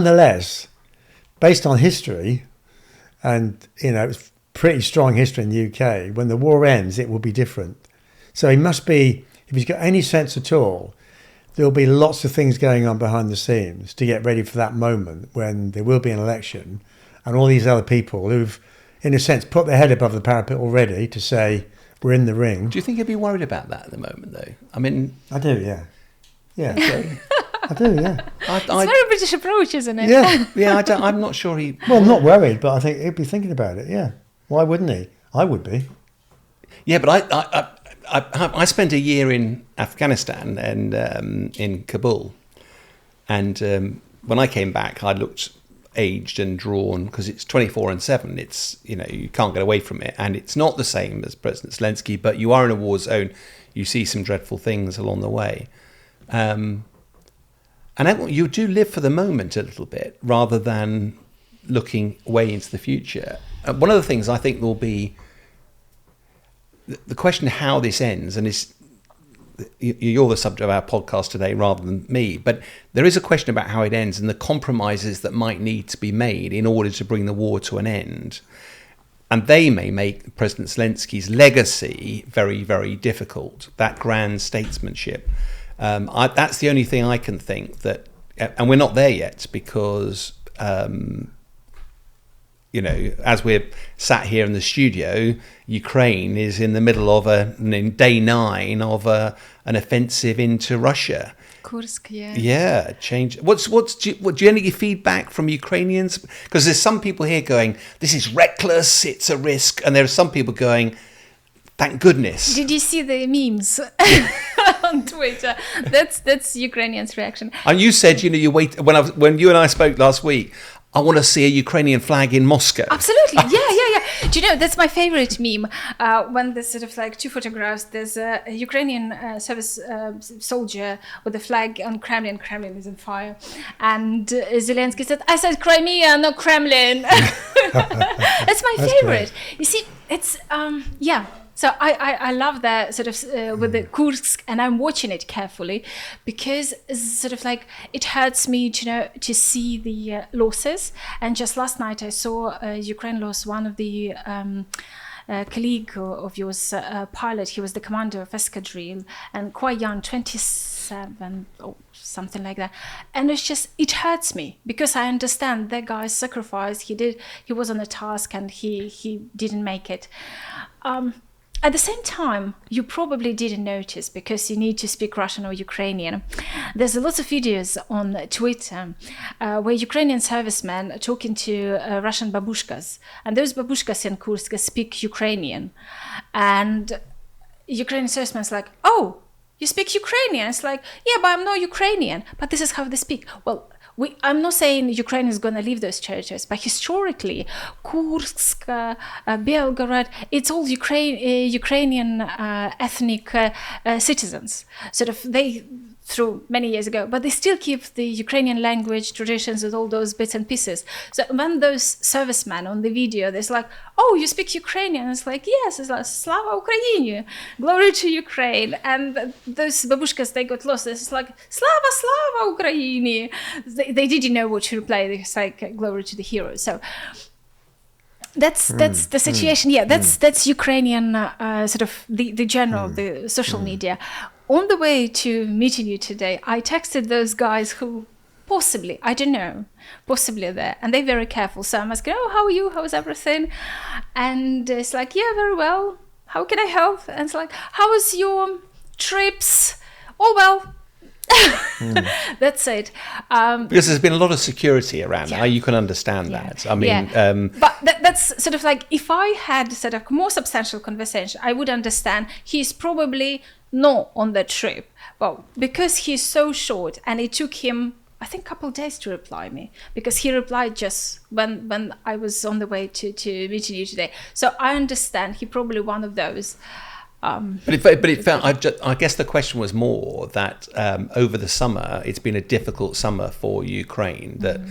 nonetheless, based on history, and it's pretty strong history in the UK, when the war ends, it will be different. So he must be, if he's got any sense at all, there'll be lots of things going on behind the scenes to get ready for that moment when there will be an election, and all these other people who've, in a sense, put their head above the parapet already to say, we're in the ring. Do you think he'd be worried about that at the moment, though? I mean... I do, yeah. Yeah. I do, yeah. It's a very British approach, isn't it? Yeah. Yeah, I'm not sure he... Well, I'm not worried, but I think he'd be thinking about it, yeah. Why wouldn't he? I would be. Yeah, but I spent a year in Afghanistan and in Kabul. And when I came back, I looked aged and drawn because it's 24/7. It's, you can't get away from it. And it's not the same as President Zelensky, but you are in a war zone. You see some dreadful things along the way. And you do live for the moment a little bit rather than looking way into the future. One of the things I think will be the question of how this ends, and you're the subject of our podcast today rather than me, but there is a question about how it ends and the compromises that might need to be made in order to bring the war to an end. And they may make President Zelensky's legacy very, very difficult, that grand statesmanship. That's the only thing I can think that, and we're not there yet because, as we're sat here in the studio, Ukraine is in the middle of day 9 of an offensive into Russia. Kursk, yeah. Yeah, change. Do you any feedback from Ukrainians? Because there's some people here going, this is reckless, it's a risk, and there are some people going, thank goodness. Did you see the memes on Twitter? That's Ukrainians' reaction. And you said, you wait when you and I spoke last week. I want to see a Ukrainian flag in Moscow. Absolutely, yeah. Do you know, that's my favorite meme. When there's sort of like two photographs, there's a Ukrainian service soldier with a flag on Kremlin. Kremlin is on fire. And Zelensky said, I said Crimea, not Kremlin. That's my favorite. Great. You see, it's, So I love that sort of with the Kursk, and I'm watching it carefully because it's sort of like it hurts me to see the losses. And just last night I saw Ukraine lost one of the colleague of yours, pilot. He was the commander of escadrille and quite young, 27 or something like that. And it hurts me because I understand that guy sacrificed. He was on a task and he didn't make it. At the same time, you probably didn't notice because you need to speak Russian or Ukrainian. There's lots of videos on Twitter where Ukrainian servicemen are talking to Russian babushkas. And those babushkas in Kursk speak Ukrainian. And Ukrainian servicemen's like, oh, you speak Ukrainian? It's like, yeah, but I'm not Ukrainian. But this is how they speak. Well, I'm not saying Ukraine is going to leave those territories, but historically, Kursk, Belgorod, it's all Ukrainian ethnic citizens. Sort of they through many years ago, but they still keep the Ukrainian language, traditions, and all those bits and pieces. So when those servicemen on the video, they're like, oh, you speak Ukrainian? It's like, yes, it's like, Slava Ukraini, glory to Ukraine. And those babushkas, they got lost. It's like, Slava Ukraini. They didn't know what to reply. It's like, glory to the heroes. So that's the situation. Yeah, that's Ukrainian sort of the general, the social media. On the way to meeting you today, I texted those guys who possibly, I don't know, possibly there. And they're very careful. So I'm asking, oh, how are you? How's everything? And it's like, yeah, very well. How can I help? And it's like, how was your trips? Oh, well. That's it. Because there's been a lot of security around now. You can understand that. I mean, but that's sort of like, if I had sort of more substantial conversation, I would understand he's probably not on the trip. Well, because he's so short and it took him, I think, a couple of days to reply me, because he replied just when I was on the way to meeting you today. So I understand he probably one of those. But it felt. I guess the question was more that over the summer, it's been a difficult summer for Ukraine. That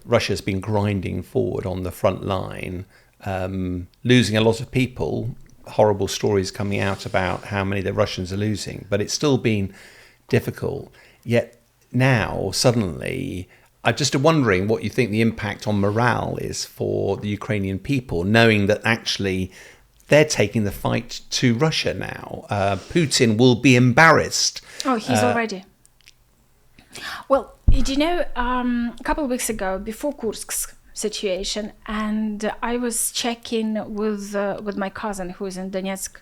Russia's been grinding forward on the front line, losing a lot of people. Horrible stories coming out about how many the Russians are losing, but it's still been difficult. Yet now, suddenly, I'm just wondering what you think the impact on morale is for the Ukrainian people, knowing that actually they're taking the fight to Russia now. Putin will be embarrassed. Oh, he's already. Well, you know, a couple of weeks ago, before Kursk's situation, and I was checking with my cousin who is in Donetsk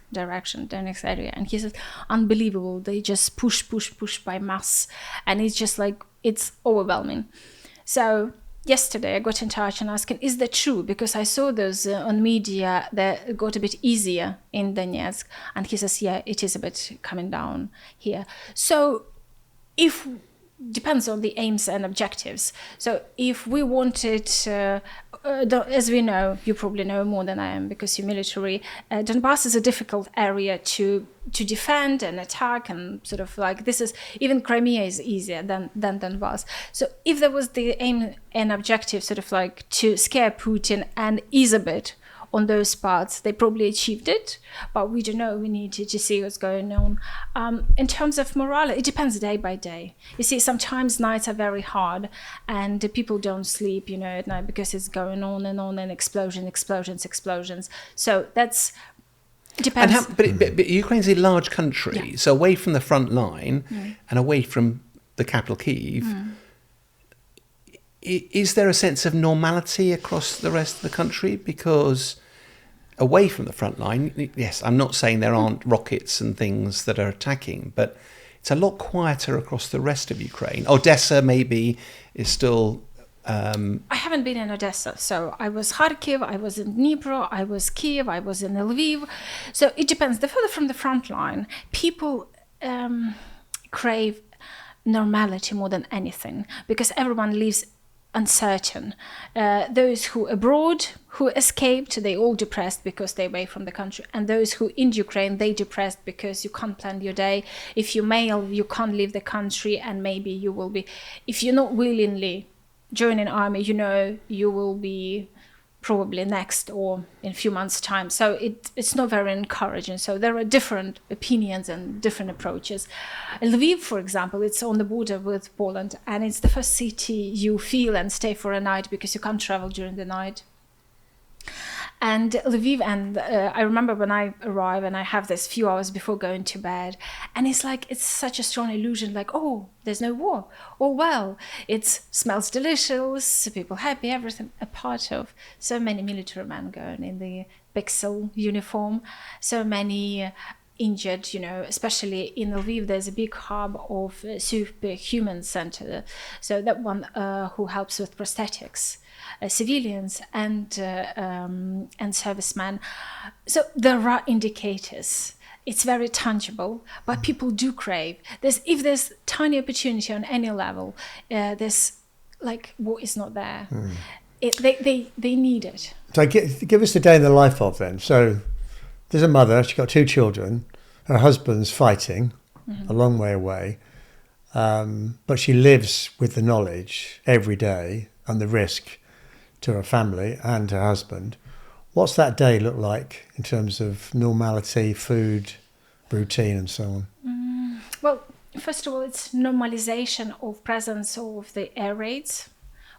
area, and he said, unbelievable, they just push by mass, and it's just like, it's overwhelming. So yesterday I got in touch and asking, is that true? Because I saw those on media that got a bit easier in Donetsk, and he says, yeah, it is a bit coming down here. So if depends on the aims and objectives. So if we wanted, as we know, you probably know more than I am because you're military, Donbass is a difficult area to defend and attack, and sort of like this is, even Crimea is easier than Donbass. So if there was the aim and objective sort of like to scare Putin and ease a bit on those parts, they probably achieved it, but we don't know. We need to see what's going on. In terms of morale, it depends day by day. You see, sometimes nights are very hard and people don't sleep, at night because it's going on and explosions. So that's, it depends. But Ukraine's a large country, so away from the front line and away from the capital, Kyiv, is there a sense of normality across the rest of the country? Because away from the front line, yes, I'm not saying there aren't rockets and things that are attacking, but it's a lot quieter across the rest of Ukraine. Odessa maybe is still... I haven't been in Odessa, so I was Kharkiv, I was in Dnipro, I was Kiev, I was in Lviv. So it depends. The further from the front line, people crave normality more than anything because everyone lives uncertain. Those who abroad, who escaped, they all depressed because they're away from the country, and those who in Ukraine, they depressed because you can't plan your day. If you're male, you can't leave the country, and maybe you will be, if you're not willingly join an army, you will be probably next or in a few months' time. So it's not very encouraging. So there are different opinions and different approaches. Lviv, for example, it's on the border with Poland, and it's the first city you feel and stay for a night because you can't travel during the night. And Lviv, and I remember when I arrive and I have this few hours before going to bed, and it's like, it's such a strong illusion, like, oh, there's no war. Oh, well, it smells delicious, people happy, everything, a part of so many military men going in the pixel uniform, so many injured, especially in Lviv, there's a big hub of superhuman center. So that one who helps with prosthetics. Civilians and servicemen. So there are indicators. It's very tangible, but people do crave. If there's tiny opportunity on any level, there's like war is not there. They need it. So give us the day in the life of then. So there's a mother. She's got 2 children. Her husband's fighting a long way away, but she lives with the knowledge every day and the risk to her family and her husband. What's that day look like in terms of normality, food, routine and so on? Well, first of all, it's normalization of presence of the air raids,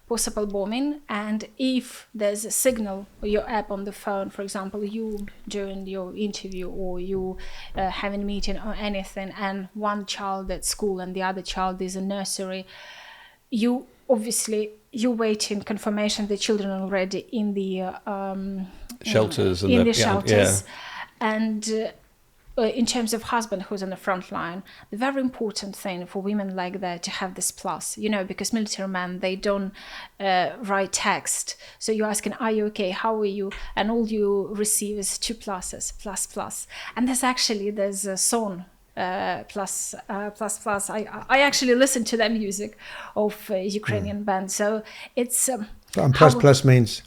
possible bombing, and if there's a signal or your app on the phone, for example, you during your interview or you having a meeting or anything, and one child at school and the other child is in nursery, you're waiting confirmation the children are already in the shelters and in terms of husband who's on the front line, the very important thing for women like that to have this plus, because military men, they don't write text. So you're asking, are you okay? How are you? And all you receive is 2 pluses, plus. And there's a song, plus. I actually listen to the music of Ukrainian band. So it's... and plus means...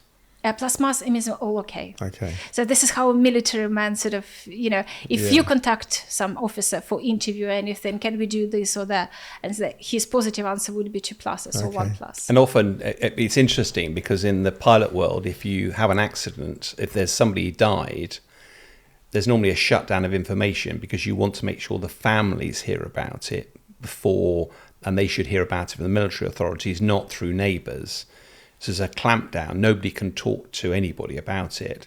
plus means all okay. Okay. So this is how a military man sort of, if you contact some officer for interview or anything, can we do this or that? And his positive answer would be 2 pluses or 1 plus. And often it's interesting because in the pilot world, if you have an accident, if there's somebody who died, there's normally a shutdown of information because you want to make sure the families hear about it before and they should hear about it from the military authorities, not through neighbours. So there's a clampdown. Nobody can talk to anybody about it.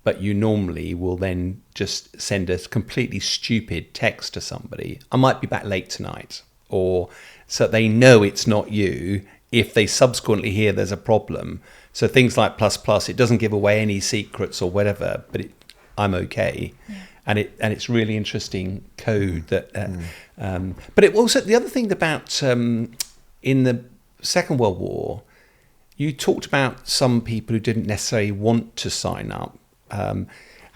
But you normally will then just send a completely stupid text to somebody. I might be back late tonight. Or so they know it's not you if they subsequently hear there's a problem. So things like ++, it doesn't give away any secrets or whatever, but I'm okay. Yeah. And it's really interesting code that. But it also, the other thing about in the Second World War, you talked about some people who didn't necessarily want to sign up. And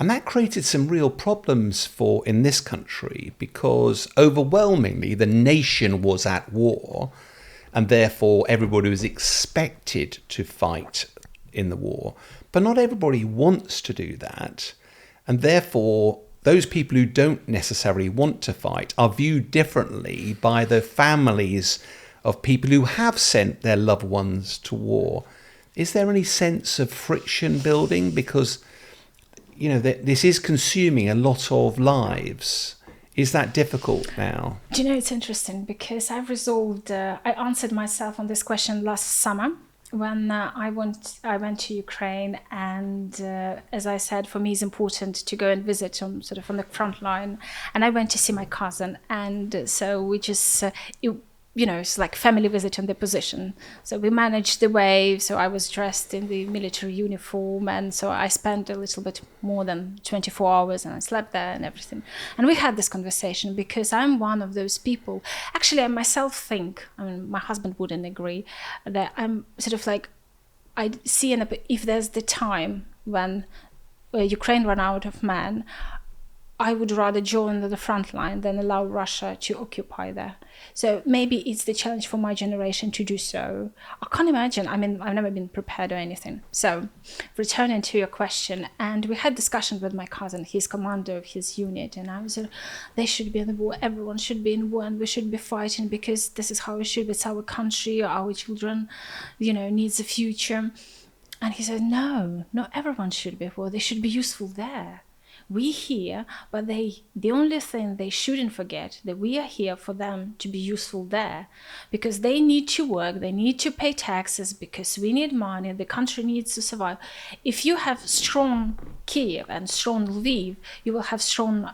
that created some real problems in this country, because overwhelmingly the nation was at war, and therefore everybody was expected to fight in the war. But not everybody wants to do that. And therefore those people who don't necessarily want to fight are viewed differently by the families of people who have sent their loved ones to war. Is there any sense of friction building? Because this is consuming a lot of lives. Is that difficult now? Do you know, it's interesting because I've resolved, I answered myself on this question last summer when I went to Ukraine, and as I said, for me it's important to go and visit sort of on the front line, and I went to see my cousin, and so we just it's like family visit on the position. So we managed the way. So I was dressed in the military uniform, and so I spent a little bit more than 24 hours, and I slept there and everything. And we had this conversation because I'm one of those people. Actually, I myself think, my husband wouldn't agree, that I'm sort of like, I see if there's the time when Ukraine ran out of men, I would rather join the front line than allow Russia to occupy there. So maybe it's the challenge for my generation to do so. I can't imagine. I've never been prepared or anything. So returning to your question, and we had discussion with my cousin, he's commander of his unit, and I was they should be in the war. Everyone should be in war, and we should be fighting because this is how it should be. It's our country, our children, needs a future. And he said, no, not everyone should be at war. They should be useful there. We here, but the only thing they shouldn't forget that we are here for them to be useful there, because they need to work, they need to pay taxes, because we need money, the country needs to survive. If you have strong Kiev and strong Lviv, you will have strong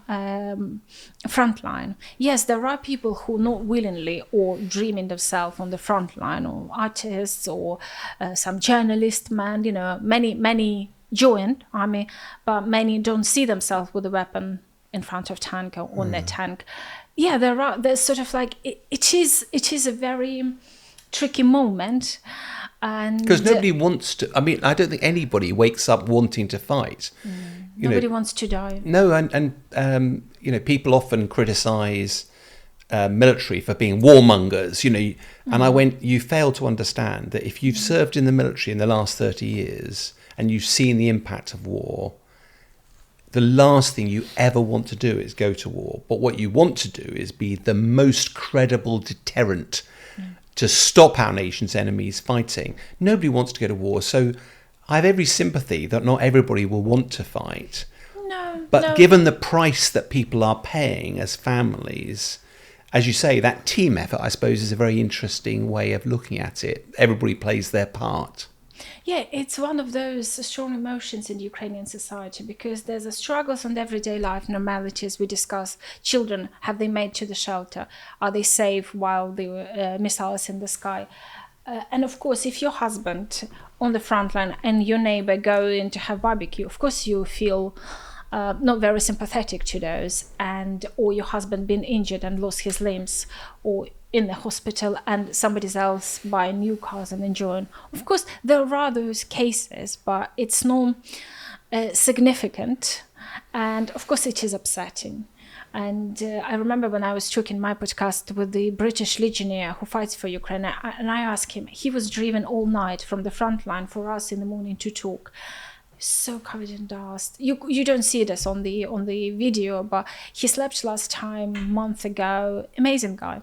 front line. Yes, there are people who not willingly or dreaming themselves on the front line, or artists, or some journalist man, many joined army, but many don't see themselves with a weapon in front of tank or on their tank. Yeah, there's sort of like it is a very tricky moment, and because nobody wants to. I don't think anybody wakes up wanting to fight. Nobody wants to die. No, and people often criticize military for being warmongers, and I went, you fail to understand that if you've served in the military in the last 30 years and you've seen the impact of war, the last thing you ever want to do is go to war. But what you want to do is be the most credible deterrent to stop our nation's enemies fighting. Nobody wants to go to war. So I have every sympathy that not everybody will want to fight. But given the price that people are paying as families, as you say, that team effort, I suppose, is a very interesting way of looking at it. Everybody plays their part. Yeah, it's one of those strong emotions in Ukrainian society, because there's a struggles on everyday life, normality, as we discuss. Children, have they made to the shelter? Are they safe while the missiles in the sky? And of course, if your husband on the front line and your neighbor go in to have barbecue, of course you feel not very sympathetic to those, or your husband been injured and lost his limbs, or in the hospital and somebody else buy new cars and enjoying. Of course, there are those cases, but it's not significant, and of course it is upsetting. And I remember when I was talking my podcast with the British Legionnaire who fights for Ukraine, and I asked him, he was driven all night from the front line for us in the morning to talk. So covered in dust. You don't see this on the video, but he slept last time a month ago. Amazing guy.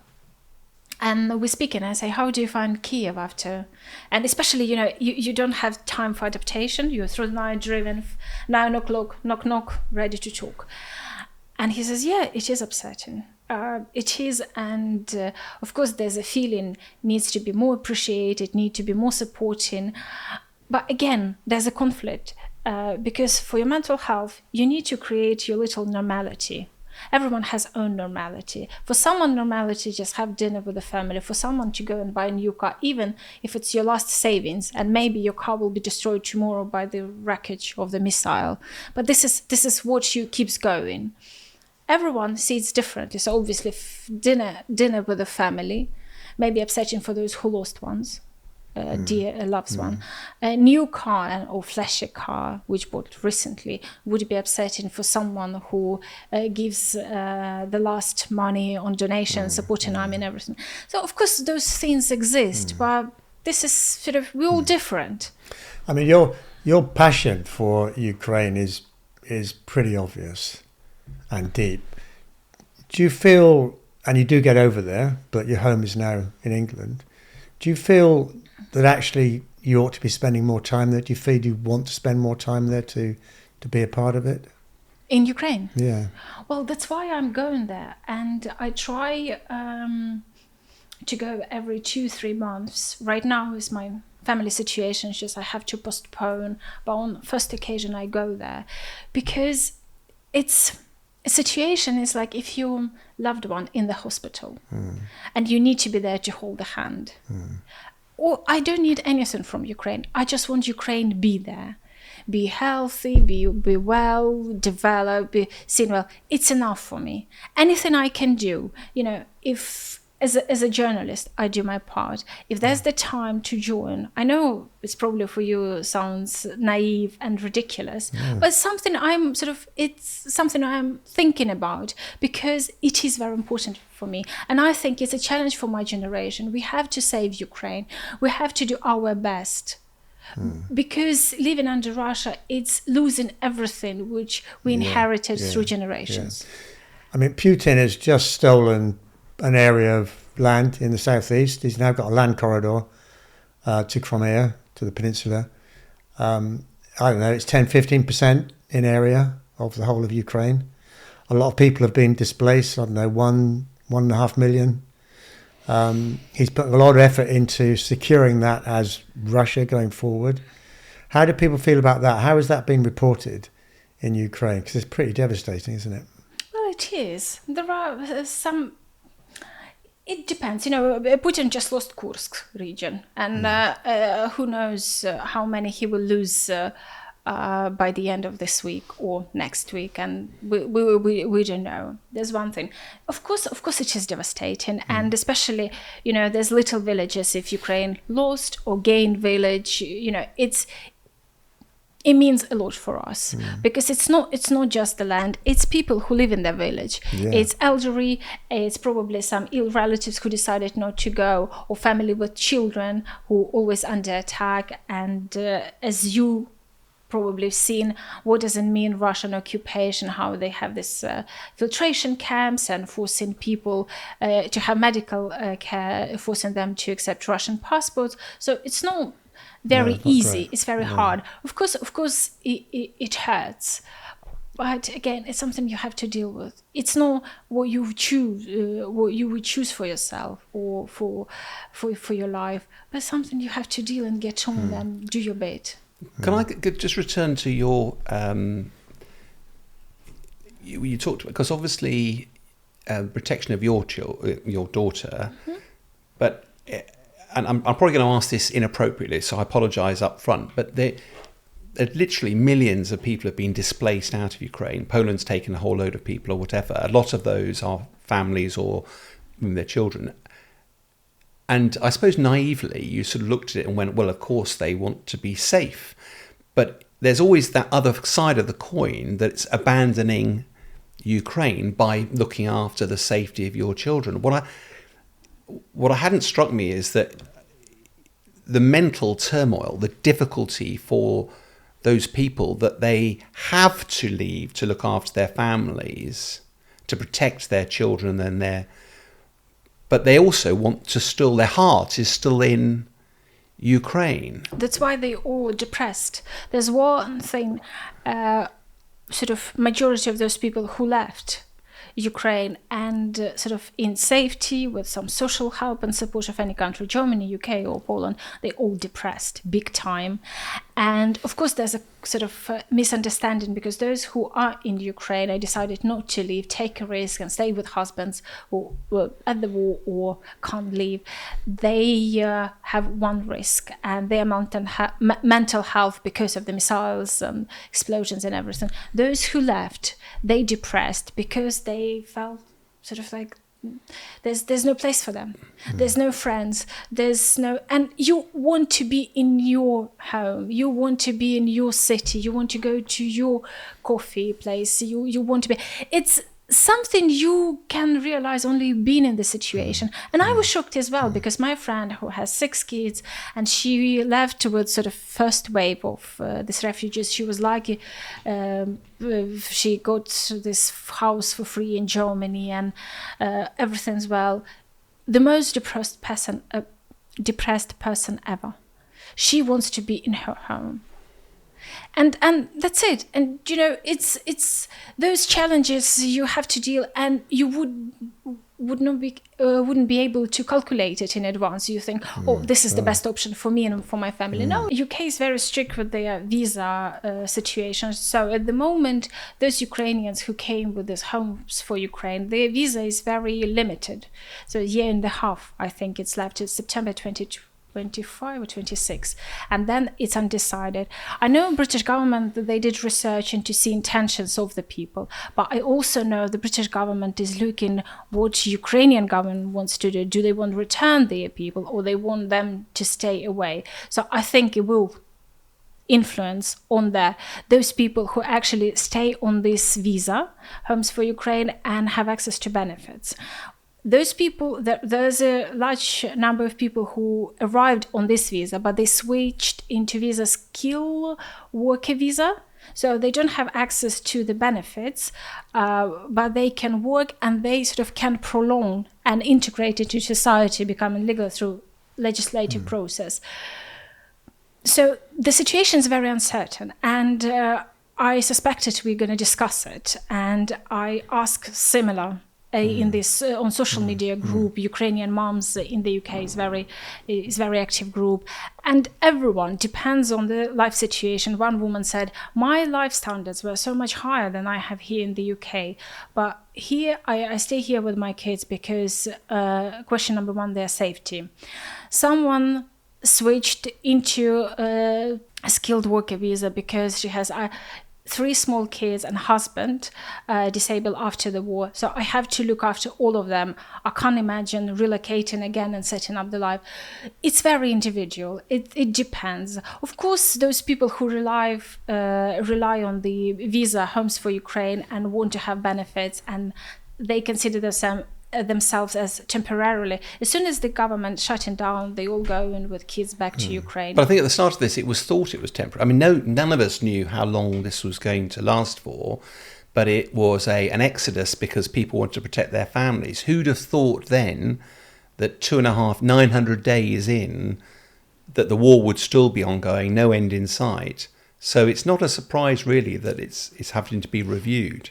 And we speak, and I say, how do you find Kiev after? And especially, you don't have time for adaptation. You're through the night driven, 9 o'clock, knock, knock, ready to talk. And he says, yeah, it is upsetting. it is, and of course there's a feeling needs to be more appreciated, need to be more supporting. But again, there's a conflict because for your mental health, you need to create your little normality. Everyone has own normality. For someone, normality just have dinner with the family. For someone to go and buy a new car, even if it's your last savings, and maybe your car will be destroyed tomorrow by the wreckage of the missile. But this is what you keeps going. Everyone sees differently. So obviously, dinner with the family, maybe upsetting for those who lost ones. Dear loved one. A new car or flashy car, which bought recently, would be upsetting for someone who gives the last money on donations, supporting army and everything. So of course those things exist, but this is sort of, we're all different. I mean, your passion for Ukraine is pretty obvious and deep. Do you feel, and you do get over there, but your home is now in England, do you feel that actually you ought to be spending more time there? Do you feel you want to spend more time there to be a part of it? In Ukraine? Yeah. Well, that's why I'm going there. And I try to go every 2-3 months. Right now is my family situation, it's just I have to postpone. But on first occasion I go there. Because it's a situation is like if your loved one in the hospital and you need to be there to hold the hand. Or I don't need anything from Ukraine. I just want Ukraine to be there. Be healthy, be well, develop, be seen well. It's enough for me. Anything I can do, if as a journalist, I do my part. If there's the time to join, I know it's probably for you sounds naive and ridiculous, but it's something I'm thinking about because it is very important for me. And I think it's a challenge for my generation. We have to save Ukraine. We have to do our best. Because living under Russia, it's losing everything which we inherited through generations. I mean, Putin has just stolen an area of land in the southeast. He's now got a land corridor to Crimea, to the peninsula. I don't know, it's 10-15% in area of the whole of Ukraine. A lot of people have been displaced, I don't know, 1.5 million. He's put a lot of effort into securing that as Russia going forward. How do people feel about that? How has that been reported in Ukraine? Because it's pretty devastating, isn't it? Well, it is. There are some... It depends. Putin just lost Kursk region. And who knows how many he will lose by the end of this week or next week, and we don't know. There's one thing, of course it is devastating, and especially there's little villages. If Ukraine lost or gained village, it means a lot for us because it's not just the land, it's people who live in their village. It's elderly, it's probably some ill relatives who decided not to go, or family with children who always under attack. And as you probably seen, what does it mean Russian occupation, how they have this filtration camps and forcing people to have medical care, forcing them to accept Russian passports. So it's not very easy. Great. It's very hard. Of course it hurts, but again, it's something you have to deal with. It's not what you choose, what you would choose for yourself or for your life, but something you have to deal and get on and do your bit. Can I just return to your you talked, because obviously protection of your daughter, but and I'm probably going to ask this inappropriately, so I apologise up front, but there literally millions of people have been displaced out of Ukraine. Poland's taken a whole load of people or whatever. A lot of those are families or their children. And I suppose naively, you sort of looked at it and went, well, of course they want to be safe. But there's always that other side of the coin that's abandoning Ukraine by looking after the safety of your children. What hadn't struck me is that the mental turmoil, the difficulty for those people that they have to leave to look after their families, to protect their children and but they also want to still, their heart is still in Ukraine. That's why they're all depressed. There's one thing, sort of majority of those people who left, Ukraine and sort of in safety with some social help and support of any country, Germany, UK or Poland, they all depressed big time. And of course, there's a sort of misunderstanding because those who are in Ukraine, they decided not to leave, take a risk and stay with husbands who were at the war or can't leave. They have one risk, and their mental health because of the missiles and explosions and everything. Those who left, they depressed because they felt sort of like there's no place for them. There's no friends. There's no, and you want to be in your home. You want to be in your city. You want to go to your coffee place. You want to be. It's something you can realize only being in the situation. And I was shocked as well because my friend who has 6 kids and she left towards sort of first wave of these refugees, she was lucky. She got this house for free in Germany and everything's well. The most depressed person ever. She wants to be in her home. And that's it. And you know, it's those challenges you have to deal, and you wouldn't be able to calculate it in advance. You think, oh, this is the best option for me and for my family. No, UK is very strict with their visa situation. So at the moment, those Ukrainians who came with these homes for Ukraine, their visa is very limited. So a year and a half, I think it's left. It's September 2025 or 26, and then it's undecided. I know British government, they did research into see intentions of the people, but I also know the British government is looking what Ukrainian government wants to do. Do they want to return their people or they want them to stay away? So I think it will influence on those people who actually stay on this visa, Homes for Ukraine, and have access to benefits. Those people, there's a large number of people who arrived on this visa, but they switched into visa skill worker visa. So they don't have access to the benefits, but they can work and they sort of can prolong and integrate into society, becoming legal through legislative process. So the situation is very uncertain, and I suspected we're going to discuss it. And I asked similar in this on social media group. Ukrainian moms in the UK is very active group, and everyone depends on the life situation. One woman said, my life standards were so much higher than I have here in the UK, but here I stay here with my kids because question number one, their safety. Someone switched into a skilled worker visa because she has 3 small kids and husband disabled after the war. So I have to look after all of them. I can't imagine relocating again and setting up the life. It's very individual. It depends. Of course, those people who rely on the visa Homes for Ukraine and want to have benefits, and they consider themselves as temporarily. As soon as the government shutting down, they all go in with kids back to Ukraine. But I think at the start of this, it was thought it was temporary. I mean, none of us knew how long this was going to last for, but it was an exodus because people wanted to protect their families. Who'd have thought then that 900 days in, that the war would still be ongoing, no end in sight? So it's not a surprise really that it's having to be reviewed.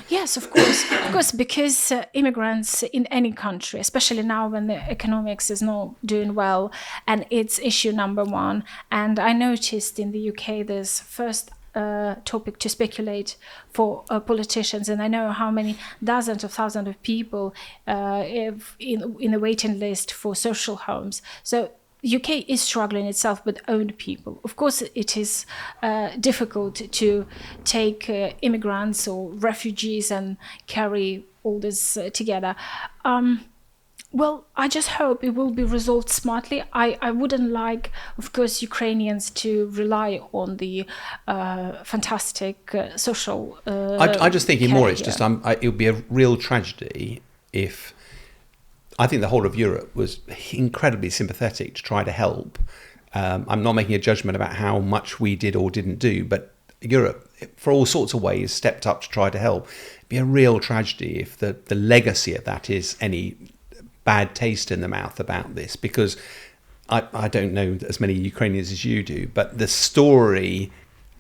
Yes, of course, because immigrants in any country, especially now when the economics is not doing well, and it's issue number one. And I noticed in the UK there's first topic to speculate for politicians, and I know how many dozens of thousands of people in a waiting list for social homes. So UK is struggling itself with own people. Of course, it is difficult to take immigrants or refugees and carry all this together. Well, I just hope it will be resolved smartly. I wouldn't like, of course, Ukrainians to rely on the fantastic social I just think more it's here. just it would be a real tragedy if I think the whole of Europe was incredibly sympathetic to try to help. I'm not making a judgment about how much we did or didn't do, but Europe, for all sorts of ways, stepped up to try to help. It'd be a real tragedy if the legacy of that is any bad taste in the mouth about this, because I don't know as many Ukrainians as you do, but the story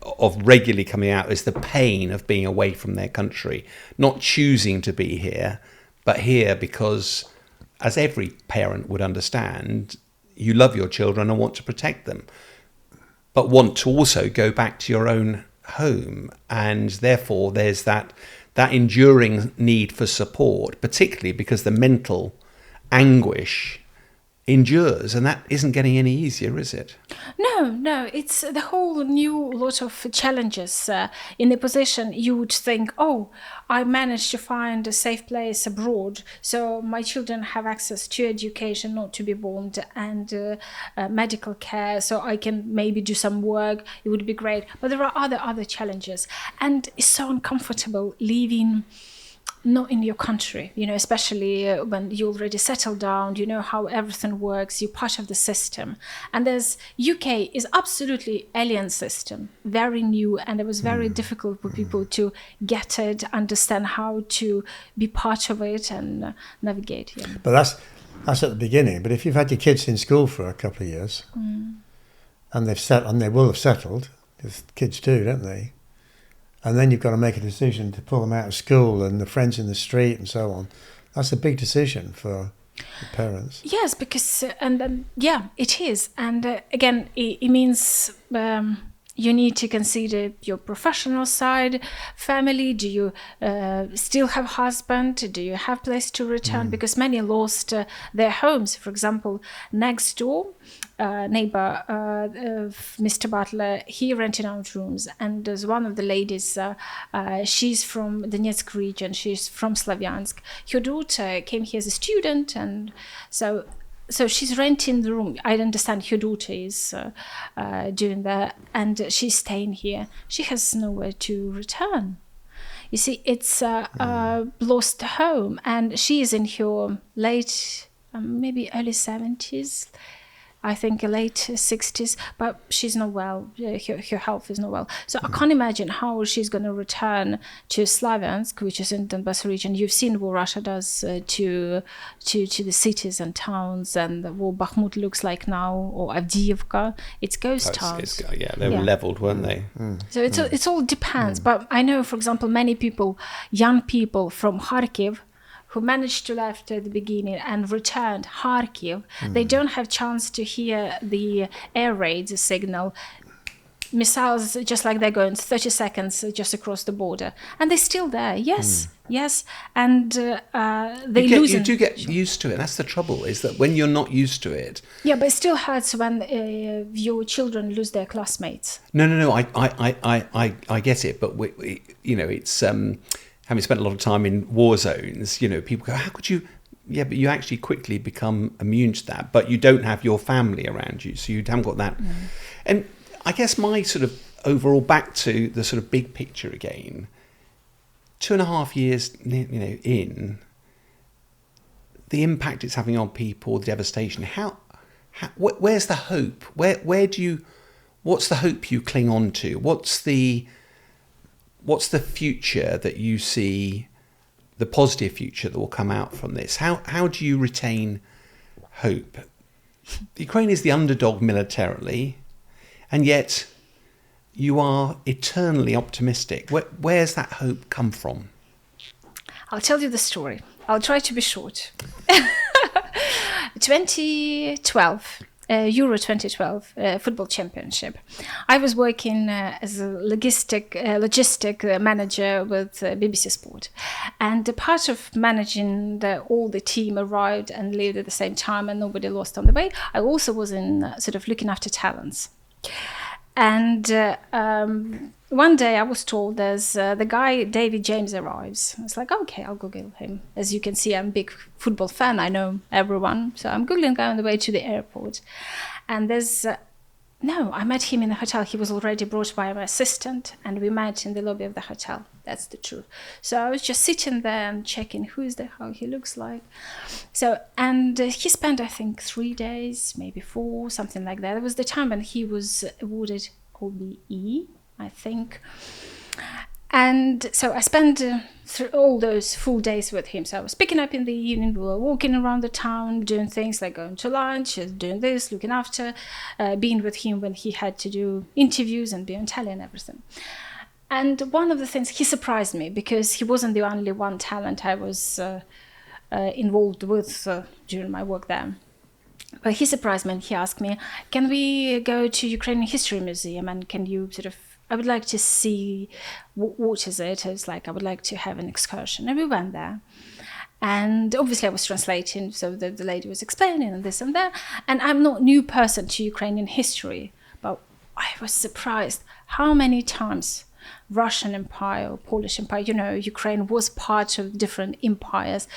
of regularly coming out is the pain of being away from their country, not choosing to be here, but here because, as every parent would understand, you love your children and want to protect them, but want to also go back to your own home. And therefore there's that enduring need for support, particularly because the mental anguish endures, and that isn't getting any easier, is it? No, it's the whole new lot of challenges. In the position, you would think, oh, I managed to find a safe place abroad, so my children have access to education, not to be bombed, and medical care, so I can maybe do some work. It would be great. But there are other challenges, and it's so uncomfortable living not in your country, especially when you already settled down, you know how everything works, you're part of the system. And there's UK is absolutely alien system, very new, and it was very difficult for people to get it, understand how to be part of it and navigate. Yeah. But that's at the beginning. But if you've had your kids in school for a couple of years, and they will have settled, because kids do, don't they? And then you've got to make a decision to pull them out of school and the friends in the street and so on. That's a big decision for the parents. Yes, because, it is. And again, it means you need to consider your professional side, family. Do you still have husband? Do you have place to return? Because many lost their homes. For example, next door, neighbor of Mr. Butler, he rented out rooms, and there's one of the ladies, she's from Donetsk region, she's from Slavyansk. Her daughter came here as a student, and so she's renting the room. I understand her daughter is doing that, and she's staying here. She has nowhere to return. You see, it's lost home, and she is in her late, maybe early 70s. I think late 60s, but she's not well. Her health is not well. So I can't imagine how she's going to return to Slavyansk, which is in Donbass region. You've seen what Russia does to the cities and towns, and what Bakhmut looks like now, or Avdiivka. It's ghost towns. They were leveled, weren't they? So it all depends. But I know, for example, many people, young people from Kharkiv, who managed to left at the beginning and returned Kharkiv, they don't have chance to hear the air raid signal. Missiles, just like they're going 30 seconds just across the border. And they're still there, yes. And you do get used to it. That's the trouble, is that when you're not used to it... Yeah, but it still hurts when your children lose their classmates. No, I get it, but it's... having spent a lot of time in war zones, people go, how could you? Yeah, but you actually quickly become immune to that, but you don't have your family around you, so you haven't got that. And I guess my sort of overall, back to the sort of big picture again, 2.5 years, in, the impact it's having on people, the devastation, where's the hope? What's the hope you cling on to? What's the future that you see, the positive future that will come out from this? How do you retain hope? Ukraine is the underdog militarily, and yet you are eternally optimistic. Where's that hope come from? I'll tell you the story. I'll try to be short. 2012. Euro 2012 football championship. I was working as a logistic manager with BBC Sport, and the part of managing all the team arrived and lived at the same time, and nobody lost on the way. I also was in sort of looking after talents. And one day I was told there's the guy, David James, arrives. I was like, okay, I'll Google him. As you can see, I'm a big football fan. I know everyone. So I'm Googling guy on the way to the airport. And I met him in the hotel. He was already brought by my assistant, and we met in the lobby of the hotel. That's the truth. So I was just sitting there and checking how he looks like. So, and he spent, I think, 3 days, maybe 4, something like that. It was the time when he was awarded OBE, I think. And so I spent through all those full days with him. So I was picking up in the evening, we were walking around the town, doing things like going to lunch, doing this, looking after, being with him when he had to do interviews and be on telly and everything. And one of the things, he surprised me because he wasn't the only one talent I was involved with during my work there. But he surprised me and he asked me, can we go to Ukrainian History Museum and can you I would like to see what is it. It's like I would like to have an excursion. And we went there. And obviously I was translating, so the lady was explaining and this and that. And I'm not a new person to Ukrainian history, but I was surprised how many times Russian Empire, Polish Empire, Ukraine was part of different empires.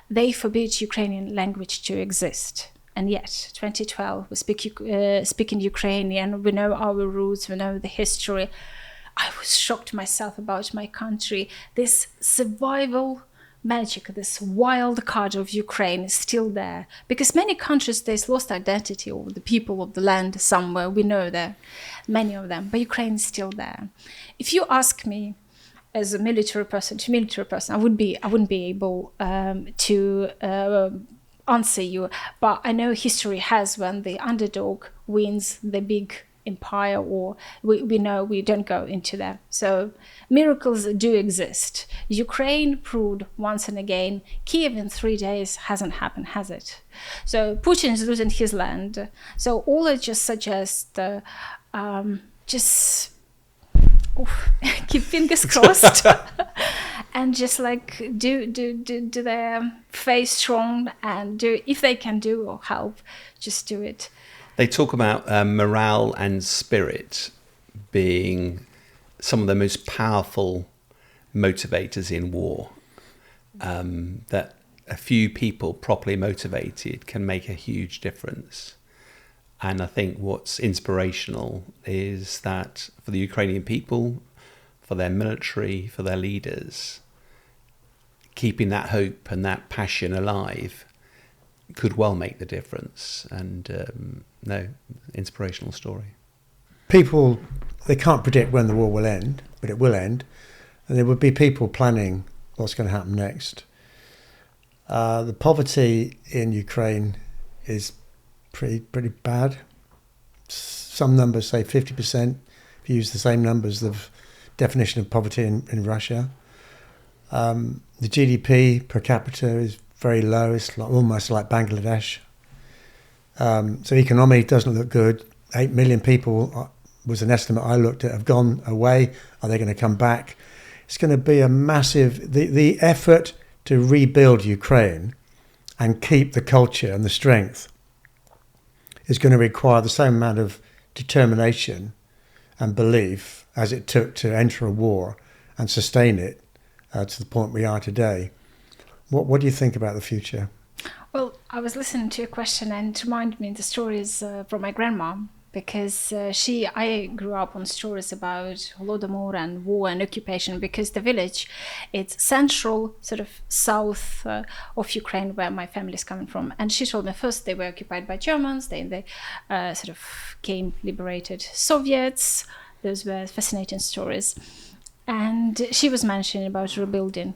They forbid Ukrainian language to exist. And yet, 2012, we speaking Ukrainian, we know our roots, we know the history. I was shocked myself about my country. This survival magic, this wild card of Ukraine is still there. Because many countries, they've lost identity, or the people of the land somewhere, we know that, many of them, but Ukraine is still there. If you ask me, as a military person, I wouldn't be able to answer you, but I know history has when the underdog wins the big empire, or we know we don't go into that. So miracles do exist. Ukraine proved once and again. Kiev in 3 days hasn't happened, has it? So Putin is losing his land. So all I just suggest, keep fingers crossed. And just like do their face strong and do, if they can do or help, just do it. They talk about morale and spirit being some of the most powerful motivators in war. That a few people properly motivated can make a huge difference. And I think what's inspirational is that for the Ukrainian people, for their military, for their leaders, keeping that hope and that passion alive could well make the difference. And inspirational story. People, they can't predict when the war will end, but it will end. And there would be people planning what's going to happen next. The poverty in Ukraine is pretty bad. Some numbers say 50%. If you use the same numbers, the definition of poverty in Russia. The GDP per capita is very low. It's almost like Bangladesh. So economy doesn't look good. 8 million people was an estimate I looked at have gone away. Are they going to come back? It's going to be a massive... The effort to rebuild Ukraine and keep the culture and the strength is going to require the same amount of determination and belief as it took to enter a war and sustain it to the point we are today. What do you think about the future? Well, I was listening to your question and it reminded me of the stories from my grandma, because I grew up on stories about Holodomor and war and occupation, because the village, it's central, sort of south of Ukraine, where my family is coming from. And she told me first they were occupied by Germans, then they sort of came liberated Soviets. Those were fascinating stories. And she was mentioning about rebuilding.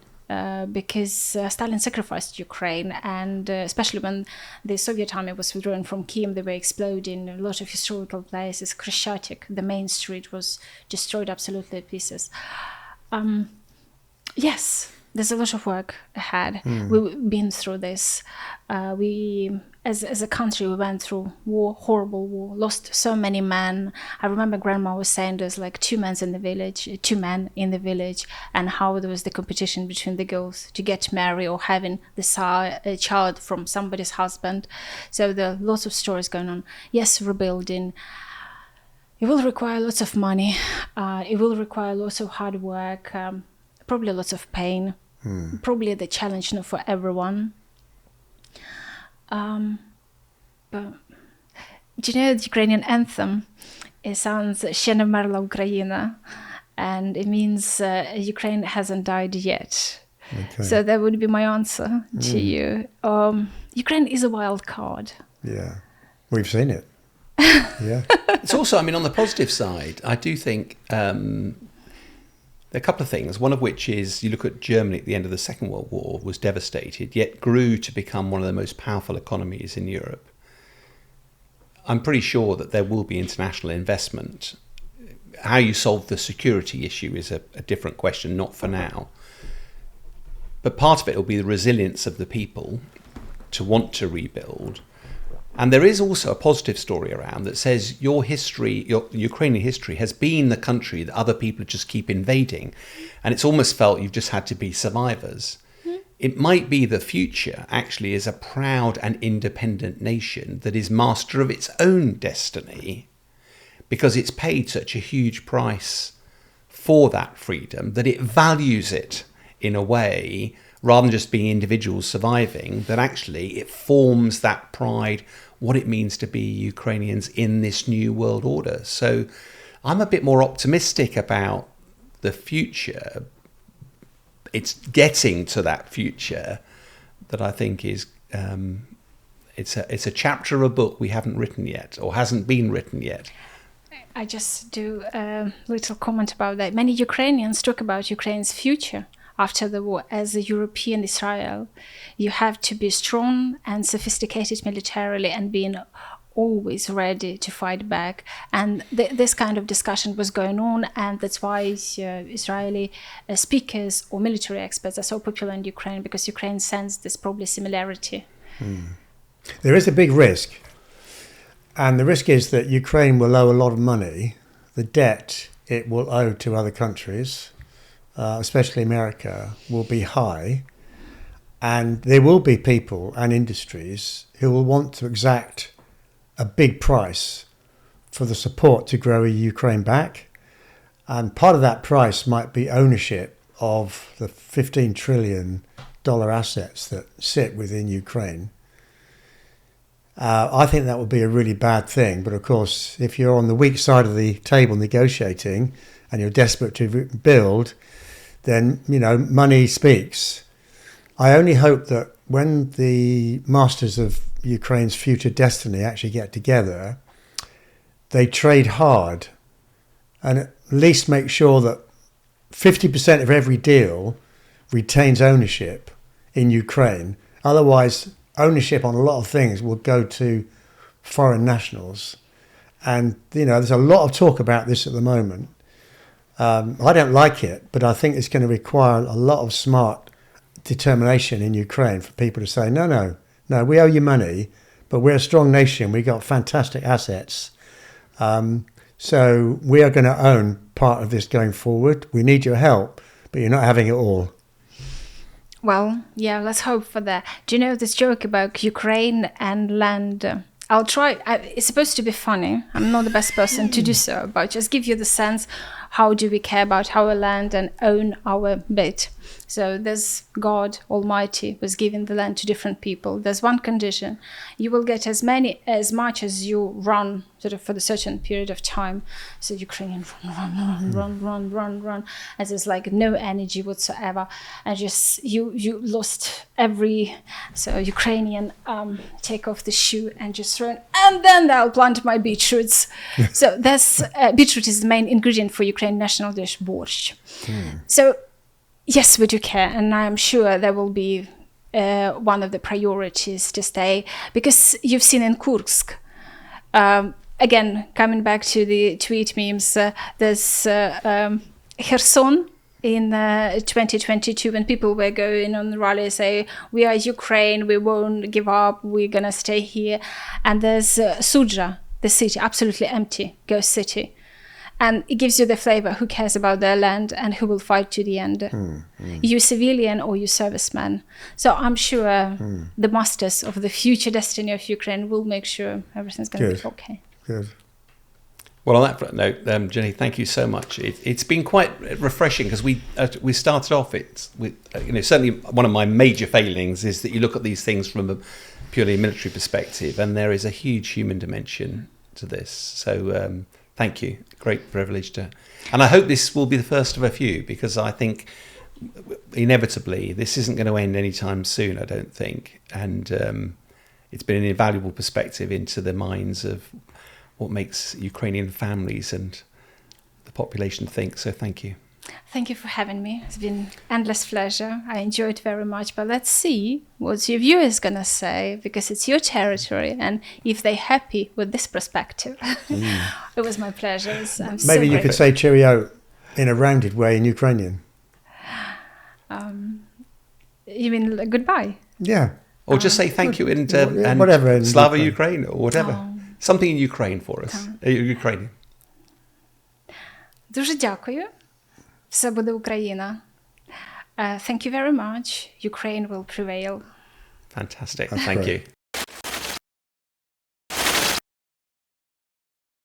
Because Stalin sacrificed Ukraine, and especially when the Soviet army was withdrawing from Kiev, they were exploding a lot of historical places. Kreshchatyk, the main street, was destroyed absolutely to pieces. Yes, there's a lot of work ahead. We've been through this. We, as a country, we went through war, horrible war, lost so many men. I remember Grandma was saying there's like two men in the village, and how there was the competition between the girls to get married or having a child from somebody's husband. So there are lots of stories going on. Yes, rebuilding. It will require lots of money. It will require lots of hard work. Probably lots of pain. Probably the challenge for everyone. But do you know the Ukrainian anthem? It sounds "Ще не вмерла Україна," and it means Ukraine hasn't died yet. Okay. So that would be my answer to you. Ukraine is a wild card. Yeah, we've seen it. Yeah. It's also, on the positive side, I do think There are a couple of things, one of which is you look at Germany at the end of the Second World War, was devastated, yet grew to become one of the most powerful economies in Europe. I'm pretty sure that there will be international investment. How you solve the security issue is a different question, not for now. But part of it will be the resilience of the people to want to rebuild. And there is also a positive story around that says your history, your Ukrainian history, has been the country that other people just keep invading. And it's almost felt you've just had to be survivors. It might be the future actually is a proud and independent nation that is master of its own destiny because it's paid such a huge price for that freedom that it values it in a way, rather than just being individuals surviving, that actually it forms that pride, what it means to be Ukrainians in this new world order. So I'm a bit more optimistic about the future. It's getting to that future that I think is it's a chapter of a book we haven't written yet or hasn't been written yet. I just do a little comment about that. Many Ukrainians talk about Ukraine's future after the war as a European Israel. You have to be strong and sophisticated militarily and being always ready to fight back. And this kind of discussion was going on, and that's why Israeli speakers or military experts are so popular in Ukraine, because Ukraine sensed this probably similarity. There is a big risk, and the risk is that Ukraine will owe a lot of money. The debt it will owe to other countries, especially America, will be high, and there will be people and industries who will want to exact a big price for the support to grow Ukraine back. And part of that price might be ownership of the $15 trillion assets that sit within Ukraine. I think that would be a really bad thing. But of course, if you're on the weak side of the table negotiating and you're desperate to build, then, money speaks. I only hope that when the masters of Ukraine's future destiny actually get together, they trade hard and at least make sure that 50% of every deal retains ownership in Ukraine. Otherwise, ownership on a lot of things will go to foreign nationals. And, there's a lot of talk about this at the moment. I don't like it, but I think it's going to require a lot of smart determination in Ukraine for people to say, no, we owe you money, but we're a strong nation. We've got fantastic assets. So we are going to own part of this going forward. We need your help, but you're not having it all. Well, yeah, let's hope for that. Do you know this joke about Ukraine and land? I'll try. It's supposed to be funny. I'm not the best person to do so, but just give you the sense, how do we care about our land and own our bit? So there's God Almighty was giving the land to different people. There's one condition: you will get as much as you run, sort of for the certain period of time. So Ukrainian run, and there's like no energy whatsoever, and just you lost every. So Ukrainian take off the shoe and just run, and then I'll plant my beetroots. So that's beetroot is the main ingredient for Ukraine national dish borscht. So. Yes, we do care, and I'm sure there will be one of the priorities to stay, because you've seen in Kursk, again, coming back to the tweet memes, there's Kherson in 2022 when people were going on the rally say, we are Ukraine, we won't give up, we're going to stay here. And there's Sudzha, the city, absolutely empty, ghost city. And it gives you the flavor, who cares about their land and who will fight to the end. You civilian or you serviceman. So I'm sure the masters of the future destiny of Ukraine will make sure everything's going to be okay. Good. Well, on that note, Jenny, thank you so much. It's been quite refreshing, because we started off with certainly one of my major failings is that you look at these things from a purely military perspective, and there is a huge human dimension to this. So thank you. Great privilege to, and I hope this will be the first of a few, because I think inevitably this isn't going to end anytime soon, I don't think. And it's been an invaluable perspective into the minds of what makes Ukrainian families and the population think. So thank you. Thank you for having me. It's been endless pleasure. I enjoyed very much. But let's see what your viewers gonna say, because it's your territory, and if they're happy with this perspective. It was my pleasure. Maybe you could say cheerio in a rounded way in Ukrainian. You mean goodbye? Yeah. Or just say thank you in and whatever in Slava Ukraine. Ukraine or whatever. Something in Ukraine for us. Ukrainian. Дуже дякую. Все буде Україна. Thank you very much. Ukraine will prevail. Fantastic. That's Thank great. you.